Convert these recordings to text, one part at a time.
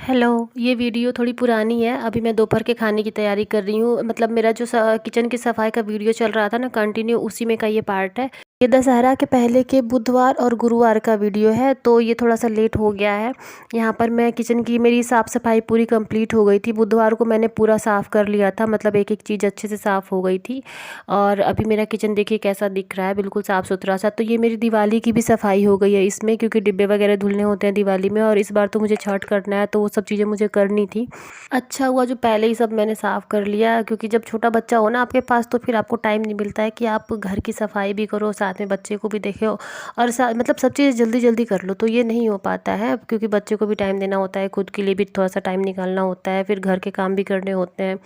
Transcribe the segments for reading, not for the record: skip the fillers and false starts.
Hello, ये video थोड़ी पुरानी है। अभी मैं दोपहर के खाने की तैयारी कर रही हूँ। मतलब मेरा जो किचन की सफाई का वीडियो चल रहा था ना कंटिन्यू, उसी में का ये पार्ट है। ये दशहरा के पहले के बुधवार और गुरुवार का वीडियो है, तो ये थोड़ा सा लेट हो गया है। यहाँ पर मैं किचन की मेरी साफ़ सफाई पूरी कंप्लीट हो गई थी। बुधवार को मैंने पूरा साफ़ कर लिया था, मतलब एक एक चीज़ अच्छे से साफ़ हो गई थी। और अभी मेरा किचन देखिए कैसा दिख रहा है, बिल्कुल साफ़ सुथरा सा। तो ये मेरी दिवाली की भी सफाई हो गई है इसमें, क्योंकि डिब्बे वगैरह धुलने होते हैं दिवाली में, और इस बार तो मुझे छठ करना है, तो वो सब चीज़ें मुझे करनी थी। अच्छा हुआ जो पहले ही सब मैंने साफ़ कर लिया, क्योंकि जब छोटा बच्चा हो ना आपके पास, तो फिर आपको टाइम नहीं मिलता है कि आप घर की सफाई भी करो, साथ में बच्चे को भी देखो, और मतलब सब चीज़ जल्दी जल्दी कर लो, तो ये नहीं हो पाता है। क्योंकि बच्चे को भी टाइम देना होता है, खुद के लिए भी थोड़ा सा टाइम निकालना होता है, फिर घर के काम भी करने होते हैं।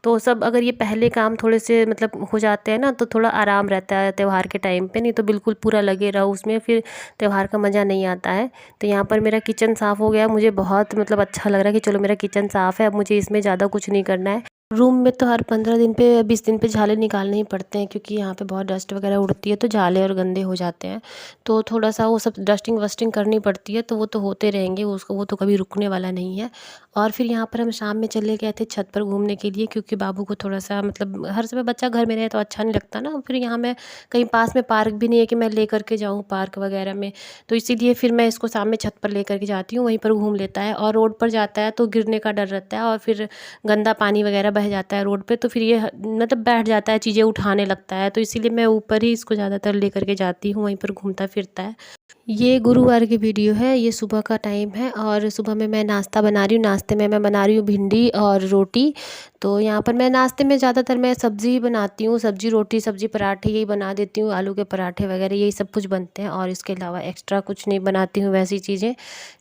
तो सब अगर ये पहले काम थोड़े से मतलब हो जाते हैं ना, तो थोड़ा आराम रहता है त्यौहार के टाइम पे। नहीं तो बिल्कुल पूरा लगे रहो उसमें, फिर त्यौहार का मज़ा नहीं आता है। तो यहाँ पर मेरा किचन साफ़ हो गया, मुझे बहुत मतलब अच्छा लग रहा है कि चलो मेरा किचन साफ़ है, अब मुझे इसमें ज़्यादा कुछ नहीं करना है। रूम में तो हर 15 दिन पे 20 दिन पे झाले निकालने ही पड़ते हैं, क्योंकि यहाँ पे बहुत डस्ट वगैरह उड़ती है, तो झाले और गंदे हो जाते हैं। तो थोड़ा सा वो सब डस्टिंग वस्टिंग करनी पड़ती है, तो वो तो होते रहेंगे, उसको वो तो कभी रुकने वाला नहीं है। और फिर यहाँ पर हम शाम में चले गए थे छत पर घूमने के लिए, क्योंकि बाबू को थोड़ा सा मतलब हर समय बच्चा घर में रहे तो अच्छा नहीं लगता ना। फिर यहाँ मैं कहीं पास में पार्क भी नहीं है कि मैं ले करके जाऊँ पार्क वगैरह में, तो इसीलिए फिर मैं इसको शाम में छत पर ले करके जाती हूँ, वहीं पर घूम लेता है। और रोड पर जाता है तो गिरने का डर रहता है, और फिर गंदा पानी वगैरह बह जाता है रोड पे, तो फिर ये मतलब बैठ जाता है, चीज़ें उठाने लगता है। तो इसीलिए मैं ऊपर ही इसको ज़्यादातर लेकर के जाती हूँ, वहीं पर घूमता फिरता है। ये गुरुवार की वीडियो है, ये सुबह का टाइम है, और सुबह में मैं नाश्ता बना रही हूँ। नाश्ते में मैं बना रही हूँ भिंडी और रोटी। तो यहाँ पर मैं नाश्ते में ज़्यादातर मैं सब्ज़ी ही बनाती हूँ, सब्ज़ी रोटी सब्ज़ी पराठे यही बना देती हूँ, आलू के पराठे वगैरह यही सब कुछ बनते हैं, और इसके अलावा एक्स्ट्रा कुछ नहीं बनाती हूँ वैसी चीज़ें।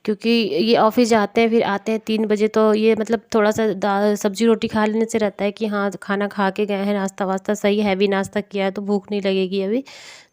क्योंकि ये ऑफिस जाते हैं, फिर आते हैं 3 बजे, तो ये मतलब थोड़ा सा दाल सब्ज़ी रोटी खा लेने से रहता है कि हाँ खाना खा के गए हैं, नाश्ता वास्ता सही हैवी नाश्ता किया है, तो भूख नहीं लगेगी अभी।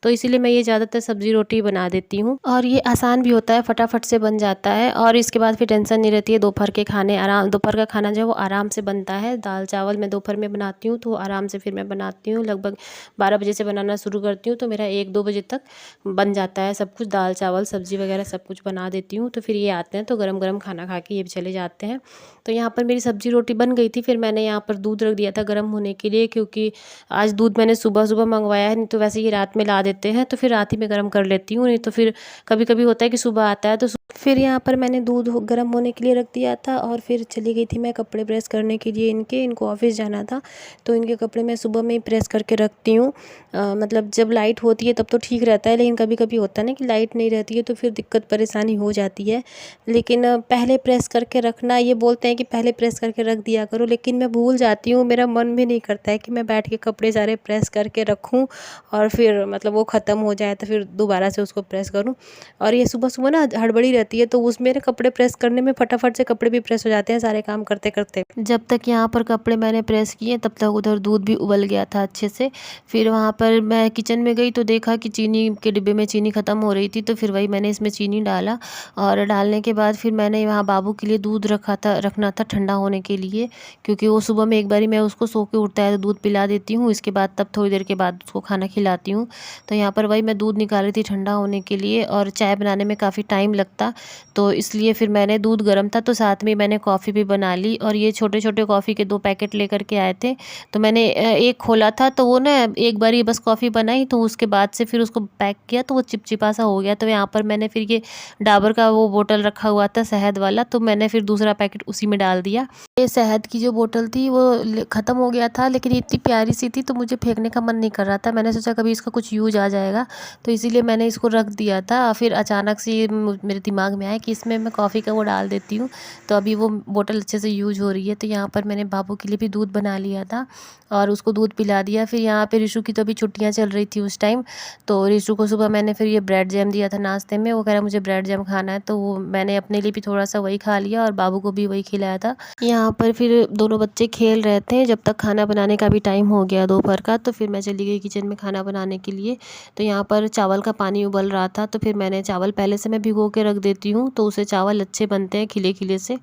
तो इसीलिए मैं ये ज़्यादातर सब्ज़ी रोटी बना देती हूँ, और ये आसान भी होता है, फटाफट से बन जाता है। और इसके बाद फिर टेंशन नहीं रहती है, दोपहर के खाने आराम, दोपहर का खाना जो है वो आराम से बनता है। दाल चावल मैं दोपहर में बनाती हूँ, तो आराम से फिर मैं बनाती हूँ, लगभग 12 बजे से बनाना शुरू करती हूँ, तो मेरा 1-2 बजे तक बन जाता है सब कुछ, दाल चावल सब्ज़ी वगैरह सब कुछ बना देती हूँ। तो फिर ये आते हैं तो गरम गरम खाना खा के ये भी चले जाते हैं। तो यहाँ पर मेरी सब्ज़ी रोटी बन गई थी, फिर मैंने यहाँ पर दूध रख दिया था गर्म होने के लिए, क्योंकि आज दूध मैंने सुबह सुबह मंगवाया है, नहीं तो वैसे ही रात में ला देते हैं, तो फिर रात ही में गर्म कर लेती हूँ। नहीं तो फिर कभी कभी होता है कि सुबह आता है, तो फिर यहाँ पर मैंने दूध गर्म होने के लिए रख दिया था, और फिर चली गई थी मैं कपड़े प्रेस करने के लिए। इनको ऑफिस जाना था, तो इनके कपड़े मैं सुबह में ही प्रेस करके रखती हूँ। मतलब जब लाइट होती है तब तो ठीक रहता है, लेकिन कभी कभी होता है ना कि लाइट नहीं रहती है, तो फिर दिक्कत परेशानी हो जाती है। लेकिन पहले प्रेस करके रखना, ये बोलते हैं कि पहले प्रेस करके रख दिया करो, लेकिन मैं भूल जाती हूँ, मेरा मन भी नहीं करता है कि मैं बैठ के कपड़े सारे प्रेस करके रखूँ, और फिर मतलब वो ख़त्म हो जाए तो फिर दोबारा से उसको प्रेस करूँ। और ये सुबह सुबह ना हड़बड़ी रहती है, तो उसमें मेरे कपड़े प्रेस करने में फटाफट से कपड़े भी प्रेस हो जाते हैं सारे काम करते करते। जब तक यहाँ पर कपड़े मैंने प्रेस किए, तब तक उधर दूध भी उबल गया था अच्छे से। फिर वहाँ पर मैं किचन में गई तो देखा कि चीनी के डिब्बे में चीनी ख़त्म हो रही थी, तो फिर वही मैंने इसमें चीनी डाला, और डालने के बाद फिर मैंने वहाँ बाबू के लिए दूध रखना था ठंडा होने के लिए, क्योंकि वो सुबह में एक बारी मैं उसको सो के उठता है तो दूध पिला देती हूँ, इसके बाद तब थोड़ी देर के बाद उसको खाना खिलाती हूँ। तो यहाँ पर वही मैं दूध निकाल रही थी ठंडा होने के लिए, और चाय बनाने में काफ़ी टाइम लगता, तो इसलिए फिर मैंने दूध गर्म था तो साथ में मैंने कॉफ़ी भी बना ली। और ये छोटे छोटे कॉफ़ी के 2 पैकेट लेकर के आए थे, तो मैंने एक खोला था, तो वो ना एक बारी बस कॉफ़ी बनाई, तो उसके बाद से फिर उसको पैक किया तो वो चिपचिपा सा हो गया। तो यहाँ पर मैंने फिर ये डाबर का वो बोतल रखा हुआ था शहद वाला, तो मैंने फिर दूसरा पैकेट उसी में डाल दिया। ये शहद की जो बोतल थी वो ख़त्म हो गया था, लेकिन इतनी प्यारी सी थी तो मुझे फेंकने का मन नहीं कर रहा था। मैंने सोचा कभी इसका कुछ यूज आ जाएगा, तो इसीलिए मैंने इसको रख दिया था। फिर अचानक से ये मेरे दिमाग में आया कि इसमें मैं कॉफ़ी का वो डाल देती हूँ, तो अभी वो बोतल अच्छे से यूज हो रही है। तो यहाँ पर मैंने बाबू के लिए भी दूध बना लिया था, और उसको दूध पिला दिया। फिर यहाँ पे ऋषु की तो अभी छुट्टियाँ चल रही थी उस टाइम, तो ऋषु को सुबह मैंने फिर ये ब्रेड जैम दिया था नाश्ते में, वो कह रहा मुझे ब्रेड जैम खाना है, तो वो मैंने अपने लिए भी थोड़ा सा वही खा लिया, और बाबू को भी वही खिलाया था। यहाँ पर फिर दोनों बच्चे खेल रहे थे, जब तक खाना बनाने का भी टाइम हो गया दोपहर का, तो फिर मैं चली गई किचन में खाना बनाने के लिए। तो यहाँ पर चावल का पानी उबल रहा था, तो फिर मैंने चावल पहले से मैं भिगो के रख देती हूँ, तो उससे चावल अच्छे बनते हैं खिले खिले से।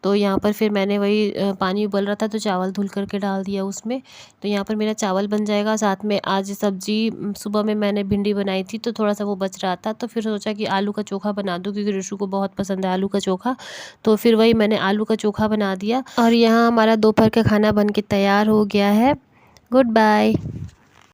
तो यहाँ पर फिर मैंने वही पानी उबल रहा था तो चावल धुल करके डाल दिया उसमें। तो यहाँ पर मेरा चावल बन जाएगा। साथ में आज सब्जी सुबह में मैंने भिंडी बनाई थी तो थोड़ा सा वो बच रहा था, तो फिर सोचा कि आलू का चोखा बना दूँ क्योंकि ऋषु को बहुत पसंद है आलू का चोखा। तो फिर वही मैंने आलू का चोखा बना दिया और यहाँ हमारा दोपहर का खाना बन के तैयार हो गया है। Good bye.